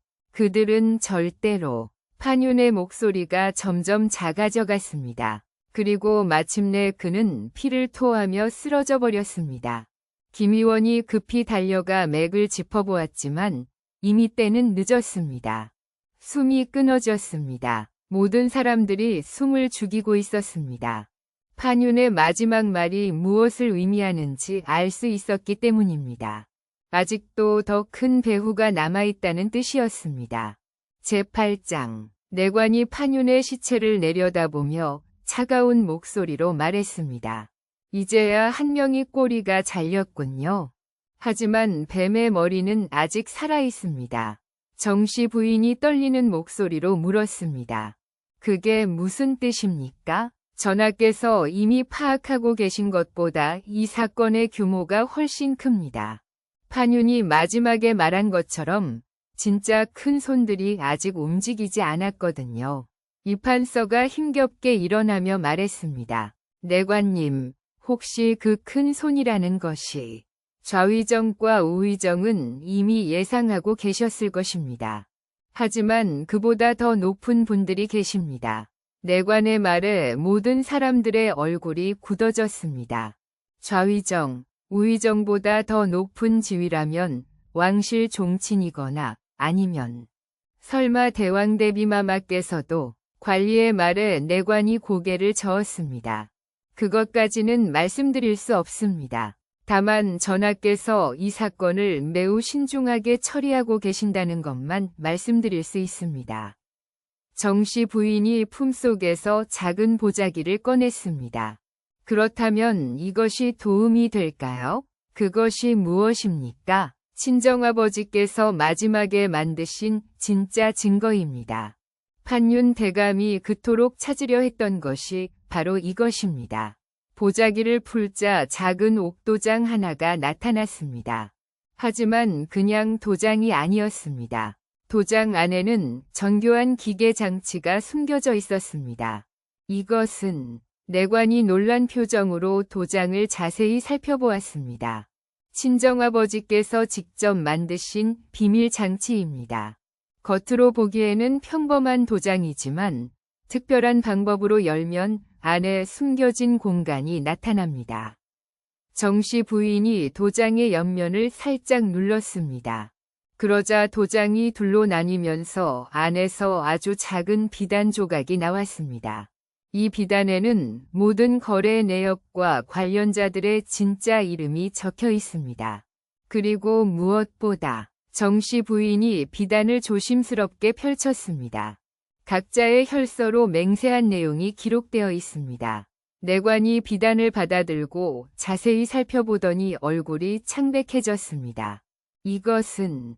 절대로. 판윤의 목소리가 점점 작아져 갔습니다. 그리고 마침내 그는 피를 토하며 쓰러져 버렸습니다. 김 의원이 급히 달려가 맥을 짚어보았지만 이미 때는 늦었습니다. 숨이 끊어졌습니다. 모든 사람들이 숨을 죽이고 있었습니다. 판윤의 마지막 말이 무엇을 의미하는지 알 수 있었기 때문입니다. 아직도 더 큰 배후가 남아있다는 뜻이었습니다. 제8장 내관이 판윤의 시체를 내려다보며 차가운 목소리로 말했습니다. 이제야 한 명이 꼬리가 잘렸군요. 하지만 뱀의 머리는 아직 살아있습니다. 정씨 부인이 떨리는 목소리로 물었습니다. 그게 무슨 뜻입니까? 전하께서 이미 파악하고 계신 것보다 이 사건의 규모가 훨씬 큽니다. 판윤이 마지막에 말한 것처럼 진짜 큰 손들이 아직 움직이지 않았거든요. 이판서가 힘겹게 일어나며 말했습니다. 내관님, 혹시 그 큰 손이라는 것이 좌위정과 우위정은 이미 예상하고 계셨을 것입니다. 하지만 그보다 더 높은 분들이 계십니다. 내관의 말에 모든 사람들의 얼굴이 굳어졌습니다. 좌위정, 우위정보다 더 높은 지위라면 왕실 종친이거나 아니면 설마 대왕대비마마께서도 관리의 말에 내관이 고개를 저었습니다. 그것까지는 말씀드릴 수 없습니다. 다만 전하께서 이 사건을 매우 신중하게 처리하고 계신다는 것만 말씀드릴 수 있습니다. 정씨 부인이 품속에서 작은 보자기를 꺼냈습니다. 그렇다면 이것이 도움이 될까요? 그것이 무엇입니까? 친정아버지께서 마지막에 만드신 진짜 증거입니다. 판윤 대감이 그토록 찾으려 했던 것이 바로 이것입니다. 보자기를 풀자 작은 옥도장 하나가 나타났습니다. 하지만 그냥 도장이 아니었습니다. 도장 안에는 정교한 기계 장치가 숨겨져 있었습니다. 이것은 내관이 놀란 표정으로 도장을 자세히 살펴보았습니다. 친정아버지께서 직접 만드신 비밀 장치입니다. 겉으로 보기에는 평범한 도장이지만 특별한 방법으로 열면 안에 숨겨진 공간이 나타납니다. 정씨 부인이 도장의 옆면을 살짝 눌렀습니다. 그러자 도장이 둘로 나뉘면서 안에서 아주 작은 비단 조각이 나왔습니다. 이 비단에는 모든 거래 내역과 관련자들의 진짜 이름이 적혀 있습니다. 그리고 무엇보다 정씨 부인이 비단을 조심스럽게 펼쳤습니다. 각자의 혈서로 맹세한 내용이 기록되어 있습니다. 내관이 비단을 받아들고 자세히 살펴보더니 얼굴이 창백해졌습니다. 이것은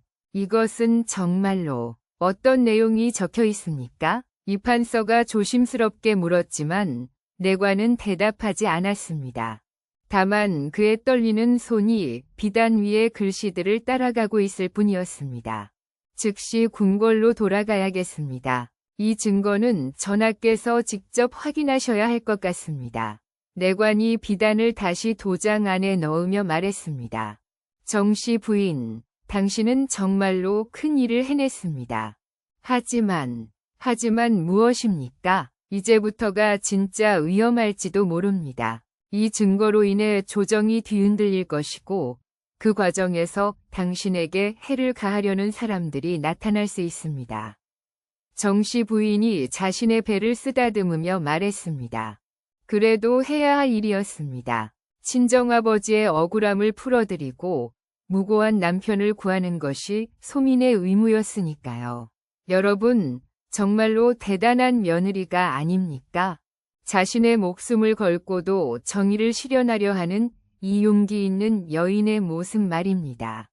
정말로 어떤 내용이 적혀 있습니까? 이판서가 조심스럽게 물었지만 내관은 대답하지 않았습니다. 다만 그의 떨리는 손이 비단 위의 글씨들을 따라가고 있을 뿐이었습니다. 즉시 궁궐로 돌아가야겠습니다. 이 증거는 전하께서 직접 확인하셔야 할 것 같습니다. 내관이 비단을 다시 도장 안에 넣으며 말했습니다. 정씨 부인, 당신은 정말로 큰 일을 해냈습니다. 하지만 무엇입니까? 이제부터가 진짜 위험할지도 모릅니다. 이 증거로 인해 조정이 뒤흔들릴 것이고 그 과정에서 당신에게 해를 가하려는 사람들이 나타날 수 있습니다. 정씨 부인이 자신의 배를 쓰다듬으며 말했습니다. 그래도 해야 할 일이었습니다. 친정아버지의 억울함을 풀어드리고 무고한 남편을 구하는 것이 소민의 의무였으니까요. 여러분, 정말로 대단한 며느리가 아닙니까? 자신의 목숨을 걸고도 정의를 실현하려 하는 이 용기 있는 여인의 모습 말입니다.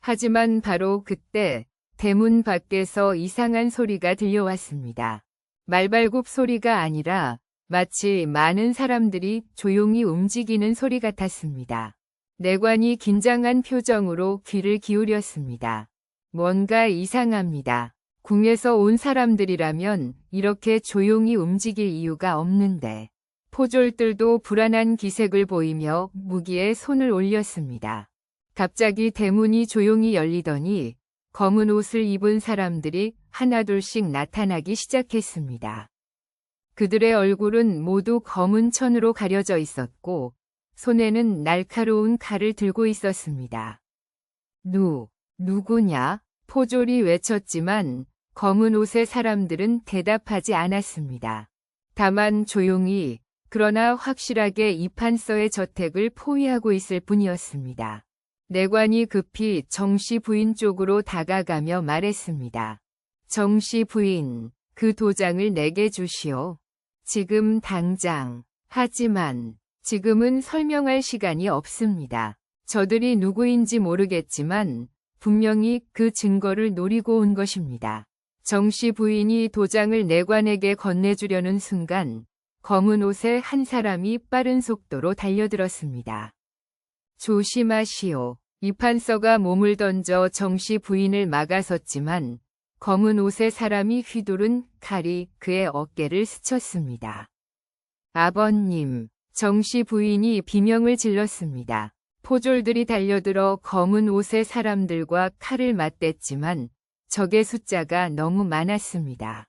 하지만 바로 그때 대문 밖에서 이상한 소리가 들려왔습니다. 말발굽 소리가 아니라 마치 많은 사람들이 조용히 움직이는 소리 같았습니다. 내관이 긴장한 표정으로 귀를 기울였습니다. 뭔가 이상합니다. 궁에서 온 사람들이라면 이렇게 조용히 움직일 이유가 없는데. 포졸들도 불안한 기색을 보이며 무기에 손을 올렸습니다. 갑자기 대문이 조용히 열리더니 검은 옷을 입은 사람들이 하나둘씩 나타나기 시작했습니다. 그들의 얼굴은 모두 검은 천으로 가려져 있었고 손에는 날카로운 칼을 들고 있었습니다. 누구냐? 포졸이 외쳤지만 검은 옷의 사람들은 대답하지 않았습니다. 다만 조용히 그러나 확실하게 이판서의 저택을 포위하고 있을 뿐이었습니다. 내관이 급히 정씨 부인 쪽으로 다가가며 말했습니다. 정씨 부인, 그 도장을 내게 주시오. 지금 당장. 하지만 지금은 설명할 시간이 없습니다. 저들이 누구인지 모르겠지만 분명히 그 증거를 노리고 온 것입니다. 정씨 부인이 도장을 내관에게 건네주려는 순간 검은 옷의 한 사람이 빠른 속도로 달려들었습니다. 조심하시오. 이판서가 몸을 던져 정씨 부인을 막아섰지만 검은 옷의 사람이 휘두른 칼이 그의 어깨를 스쳤습니다. 아버님, 정씨 부인이 비명을 질렀습니다. 포졸들이 달려들어 검은 옷의 사람들과 칼을 맞댔지만 적의 숫자가 너무 많았습니다.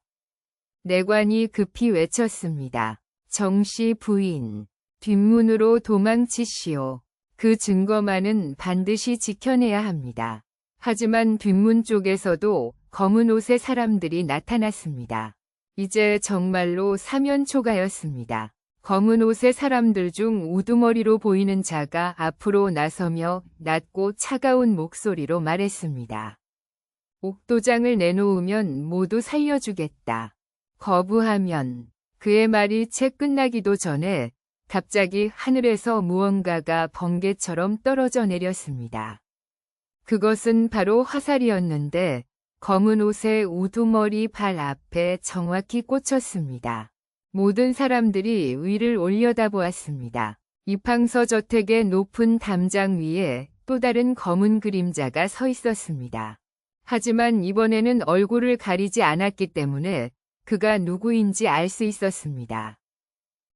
내관이 급히 외쳤습니다. 정씨 부인, 뒷문으로 도망치시오. 그 증거만은 반드시 지켜내야 합니다. 하지만 뒷문 쪽에서도 검은 옷의 사람들이 나타났습니다. 이제 정말로 사면초가였습니다. 검은 옷의 사람들 중 우두머리로 보이는 자가 앞으로 나서며 낮고 차가운 목소리로 말했습니다. 옥도장을 내놓으면 모두 살려주겠다. 거부하면. 그의 말이 채 끝나기도 전에 갑자기 하늘에서 무언가가 번개처럼 떨어져 내렸습니다. 그것은 바로 화살이었는데 검은 옷의 우두머리 발 앞에 정확히 꽂혔습니다. 모든 사람들이 위를 올려다보았습니다. 이팡서 저택의 높은 담장 위에 또 다른 검은 그림자가 서 있었습니다. 하지만 이번에는 얼굴을 가리지 않았기 때문에 그가 누구인지 알 수 있었습니다.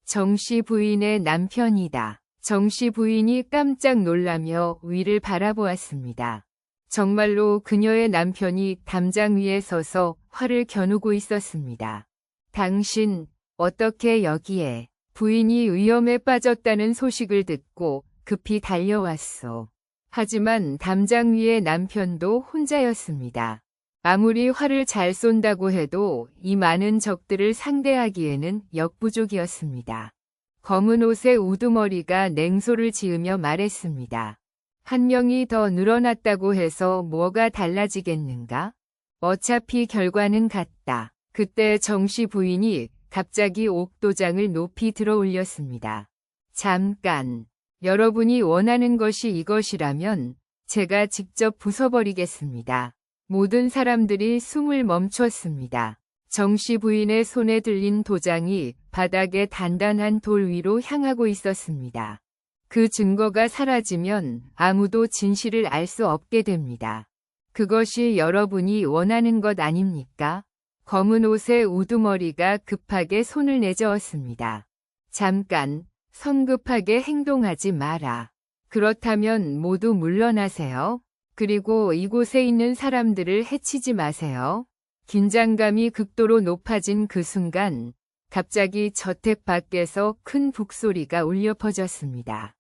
정씨 부인의 남편이다. 정씨 부인이 깜짝 놀라며 위를 바라보았습니다. 정말로 그녀의 남편이 담장 위에 서서 활을 겨누고 있었습니다. 당신, 어떻게 여기에? 부인이 위험에 빠졌다는 소식을 듣고 급히 달려왔소. 하지만 담장 위의 남편도 혼자였습니다. 아무리 활을 잘 쏜다고 해도 이 많은 적들을 상대하기에는 역부족이었습니다. 검은 옷의 우두머리가 냉소를 지으며 말했습니다. 한 명이 더 늘어났다고 해서 뭐가 달라지겠는가? 어차피 결과는 같다. 그때 정씨 부인이 갑자기 옥도장을 높이 들어 올렸습니다. 잠깐. 여러분이 원하는 것이 이것이라면 제가 직접 부숴버리겠습니다. 모든 사람들이 숨을 멈췄습니다. 정씨 부인의 손에 들린 도장이 바닥에 단단한 돌 위로 향하고 있었습니다. 그 증거가 사라지면 아무도 진실을 알 수 없게 됩니다. 그것이 여러분이 원하는 것 아닙니까? 검은 옷의 우두머리가 급하게 손을 내저었습니다. 잠깐, 성급하게 행동하지 마라. 그렇다면 모두 물러나세요. 그리고 이곳에 있는 사람들을 해치지 마세요. 긴장감이 극도로 높아진 그 순간 갑자기 저택 밖에서 큰 북소리가 울려 퍼졌습니다.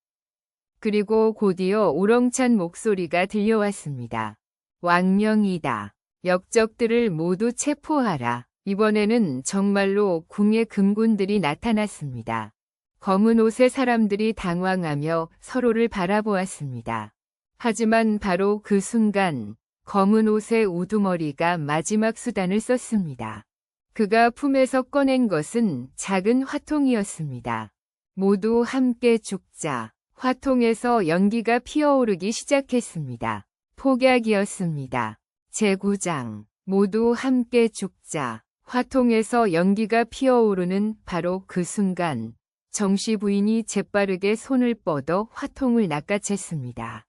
그리고 곧이어 우렁찬 목소리가 들려왔습니다. 왕명이다. 역적들을 모두 체포하라. 이번에는 정말로 궁의 금군들이 나타났습니다. 검은 옷의 사람들이 당황하며 서로를 바라보았습니다. 하지만 바로 그 순간 검은 옷의 우두머리가 마지막 수단을 썼습니다. 그가 품에서 꺼낸 것은 작은 화통이었습니다. 모두 함께 죽자. 화통에서 연기가 피어오르기 시작했습니다. 폭약이었습니다. 제9장. 모두 함께 죽자. 화통에서 연기가 피어오르는 바로 그 순간 정씨 부인이 재빠르게 손을 뻗어 화통을 낚아챘습니다.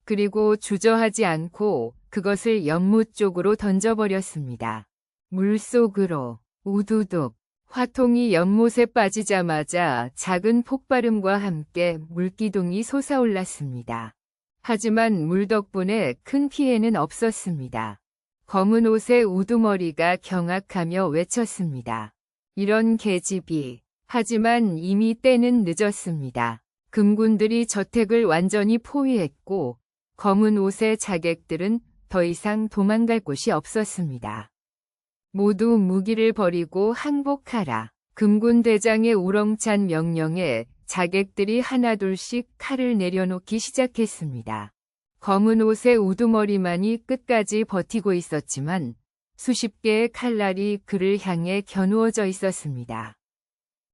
그리고 주저하지 않고 그것을 연못 쪽으로 던져버렸습니다. 물속으로. 우두둑. 화통이 연못에 빠지자마자 작은 폭발음과 함께 물기둥이 솟아올랐습니다. 하지만 물 덕분에 큰 피해는 없었습니다. 검은 옷의 우두머리가 경악하며 외쳤습니다. 이런 계집이. 하지만 이미 때는 늦었습니다. 금군들이 저택을 완전히 포위했고 검은 옷의 자객들은 더 이상 도망갈 곳이 없었습니다. 모두 무기를 버리고 항복하라. 금군 대장의 우렁찬 명령에 자객들이 하나둘씩 칼을 내려놓기 시작했습니다. 검은 옷의 우두머리만이 끝까지 버티고 있었지만 수십 개의 칼날이 그를 향해 겨누어져 있었습니다.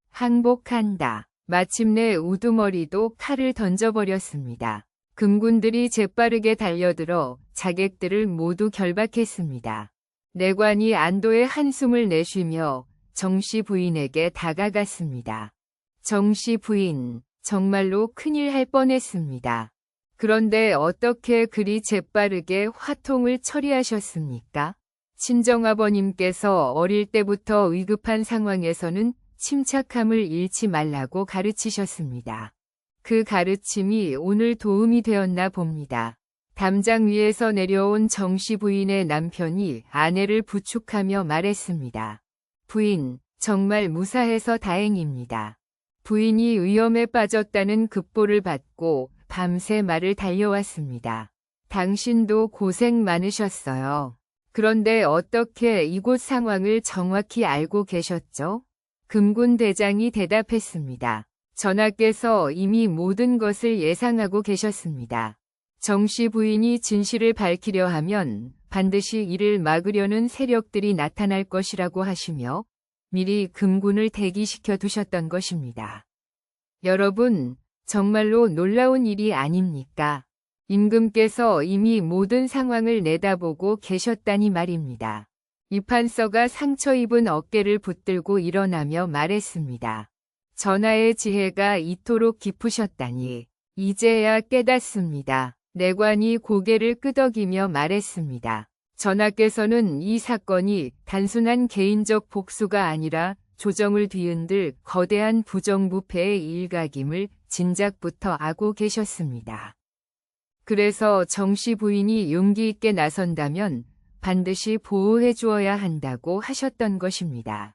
항복한다. 마침내 우두머리도 칼을 던져버렸습니다. 금군들이 재빠르게 달려들어 자객들을 모두 결박했습니다. 내관이 안도의 한숨을 내쉬며 정씨 부인에게 다가갔습니다. 정씨 부인, 정말로 큰일 할 뻔했습니다. 그런데 어떻게 그리 재빠르게 화통을 처리하셨습니까? 친정아버님께서 어릴 때부터 위급한 상황에서는 침착함을 잃지 말라고 가르치셨습니다. 그 가르침이 오늘 도움이 되었나 봅니다. 담장 위에서 내려온 정씨 부인의 남편이 아내를 부축하며 말했습니다. 부인, 정말 무사해서 다행입니다. 부인이 위험에 빠졌다는 급보를 받고 밤새 말을 달려왔습니다. 당신도 고생 많으셨어요. 그런데 어떻게 이곳 상황을 정확히 알고 계셨죠? 금군 대장이 대답했습니다. 전하께서 이미 모든 것을 예상하고 계셨습니다. 정씨 부인이 진실을 밝히려 하면 반드시 이를 막으려는 세력들이 나타날 것이라고 하시며 미리 금군을 대기시켜 두셨던 것입니다. 여러분, 정말로 놀라운 일이 아닙니까? 임금께서 이미 모든 상황을 내다보고 계셨다니 말입니다. 이판서가 상처 입은 어깨를 붙들고 일어나며 말했습니다. 전하의 지혜가 이토록 깊으셨다니 이제야 깨닫습니다. 내관이 고개를 끄덕이며 말했습니다. 전하께서는 이 사건이 단순한 개인적 복수가 아니라 조정을 뒤흔들 거대한 부정부패의 일각임을 진작부터 알고 계셨습니다. 그래서 정씨 부인이 용기 있게 나선다면 반드시 보호해 주어야 한다고 하셨던 것입니다.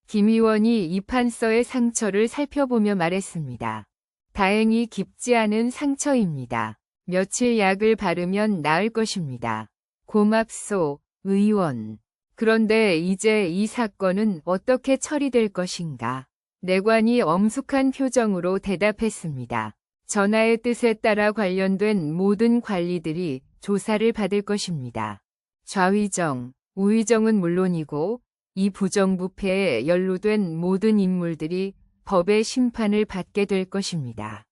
김 의원이 이 판서의 상처를 살펴보며 말했습니다. 다행히 깊지 않은 상처입니다. 며칠 약을 바르면 나을 것입니다. 고맙소, 의원. 그런데 이제 이 사건은 어떻게 처리될 것인가? 내관이 엄숙한 표정으로 대답했습니다. 전하의 뜻에 따라 관련된 모든 관리들이 조사를 받을 것입니다. 좌위정, 우위정은 물론이고 이 부정부패에 연루된 모든 인물들이 법의 심판을 받게 될 것입니다.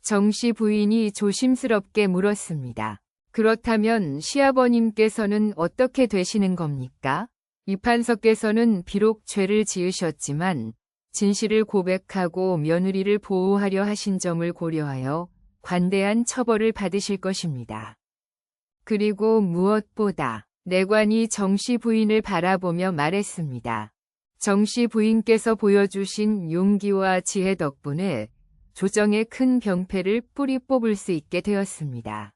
정씨 부인이 조심스럽게 물었습니다. 그렇다면 시아버님께서는 어떻게 되시는 겁니까? 이판서께서는 비록 죄를 지으셨지만 진실을 고백하고 며느리를 보호하려 하신 점을 고려하여 관대한 처벌을 받으실 것입니다. 그리고 무엇보다 내관이 정씨 부인을 바라보며 말했습니다. 정씨 부인께서 보여주신 용기와 지혜 덕분에 조정의 큰 병폐를 뿌리 뽑을 수 있게 되었습니다.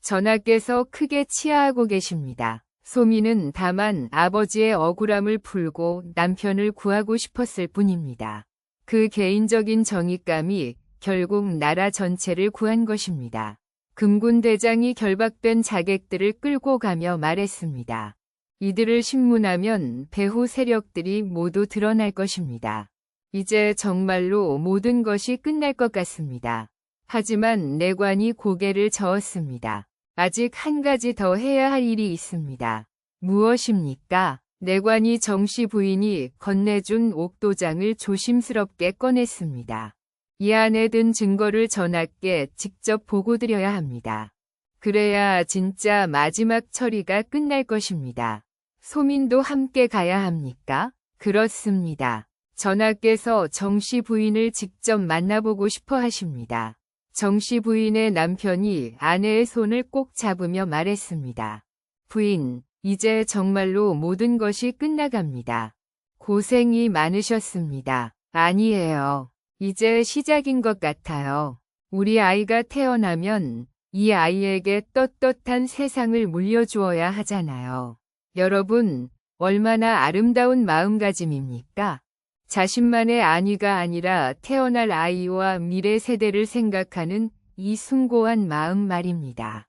전하께서 크게 치하하고 계십니다. 소민은 다만 아버지의 억울함을 풀고 남편을 구하고 싶었을 뿐입니다. 그 개인적인 정의감이 결국 나라 전체를 구한 것입니다. 금군 대장이 결박된 자객들을 끌고 가며 말했습니다. 이들을 신문하면 배후 세력들이 모두 드러날 것입니다. 이제 정말로 모든 것이 끝날 것 같습니다. 하지만 내관이 고개를 저었습니다. 아직 한 가지 더 해야 할 일이 있습니다. 무엇입니까? 내관이 정씨 부인이 건네준 옥도장을 조심스럽게 꺼냈습니다. 이 안에 든 증거를 전하께 직접 보고드려야 합니다. 그래야 진짜 마지막 처리가 끝날 것입니다. 소민도 함께 가야 합니까? 그렇습니다. 전하께서 정씨 부인을 직접 만나보고 싶어 하십니다. 정씨 부인의 남편이 아내의 손을 꼭 잡으며 말했습니다. 부인, 이제 정말로 모든 것이 끝나갑니다. 고생이 많으셨습니다. 아니에요. 이제 시작인 것 같아요. 우리 아이가 태어나면 이 아이에게 떳떳한 세상을 물려주어야 하잖아요. 여러분, 얼마나 아름다운 마음가짐입니까? 자신만의 안위가 아니라 태어날 아이와 미래 세대를 생각하는 이 숭고한 마음 말입니다.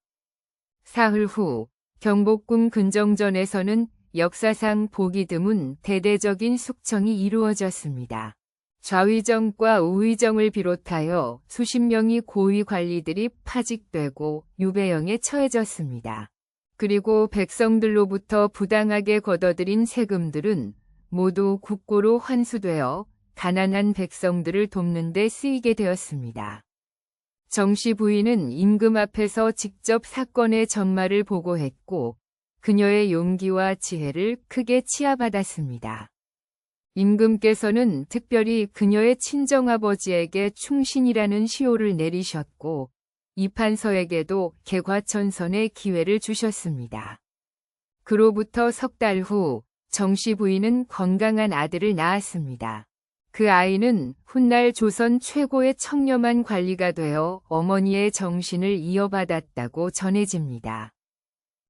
사흘 후 경복궁 근정전에서는 역사상 보기 드문 대대적인 숙청이 이루어졌습니다. 좌위정과 우위정을 비롯하여 수십 명의 고위 관리들이 파직되고 유배형에 처해졌습니다. 그리고 백성들로부터 부당하게 걷어들인 세금들은 모두 국고로 환수되어 가난한 백성들을 돕는 데 쓰이게 되었습니다. 정씨 부인은 임금 앞에서 직접 사건의 전말을 보고했고 그녀의 용기와 지혜를 크게 치하받았습니다. 임금께서는 특별히 그녀의 친정아버지에게 충신이라는 시호를 내리셨고 이판서에게도 개과천선의 기회를 주셨습니다. 그로부터 석 달 후 정씨 부인은 건강한 아들을 낳았습니다. 그 아이는 훗날 조선 최고의 청렴한 관리가 되어 어머니의 정신을 이어받았다고 전해집니다.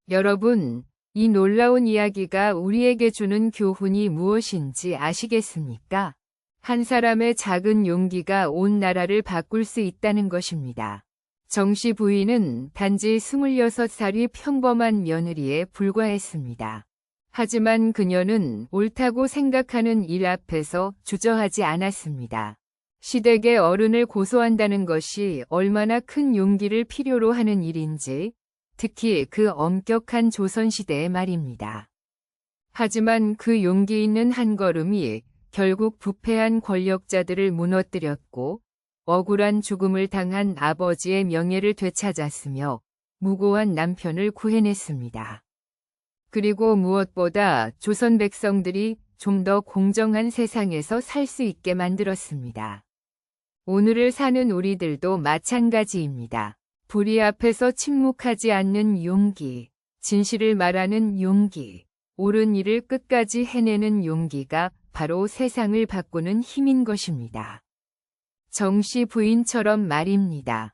여러분, 이 놀라운 이야기가 우리에게 주는 교훈이 무엇인지 아시겠습니까? 한 사람의 작은 용기가 온 나라를 바꿀 수 있다는 것입니다. 정씨 부인은 단지 26살이 평범한 며느리에 불과했습니다. 하지만 그녀는 옳다고 생각하는 일 앞에서 주저하지 않았습니다. 시댁의 어른을 고소한다는 것이 얼마나 큰 용기를 필요로 하는 일인지, 특히 그 엄격한 조선시대의 말입니다. 하지만 그 용기 있는 한 걸음이 결국 부패한 권력자들을 무너뜨렸고 억울한 죽음을 당한 아버지의 명예를 되찾았으며 무고한 남편을 구해냈습니다. 그리고 무엇보다 조선 백성들이 좀 더 공정한 세상에서 살 수 있게 만들었습니다. 오늘을 사는 우리들도 마찬가지입니다. 불의 앞에서 침묵하지 않는 용기, 진실을 말하는 용기, 옳은 일을 끝까지 해내는 용기가 바로 세상을 바꾸는 힘인 것입니다. 정씨 부인처럼 말입니다.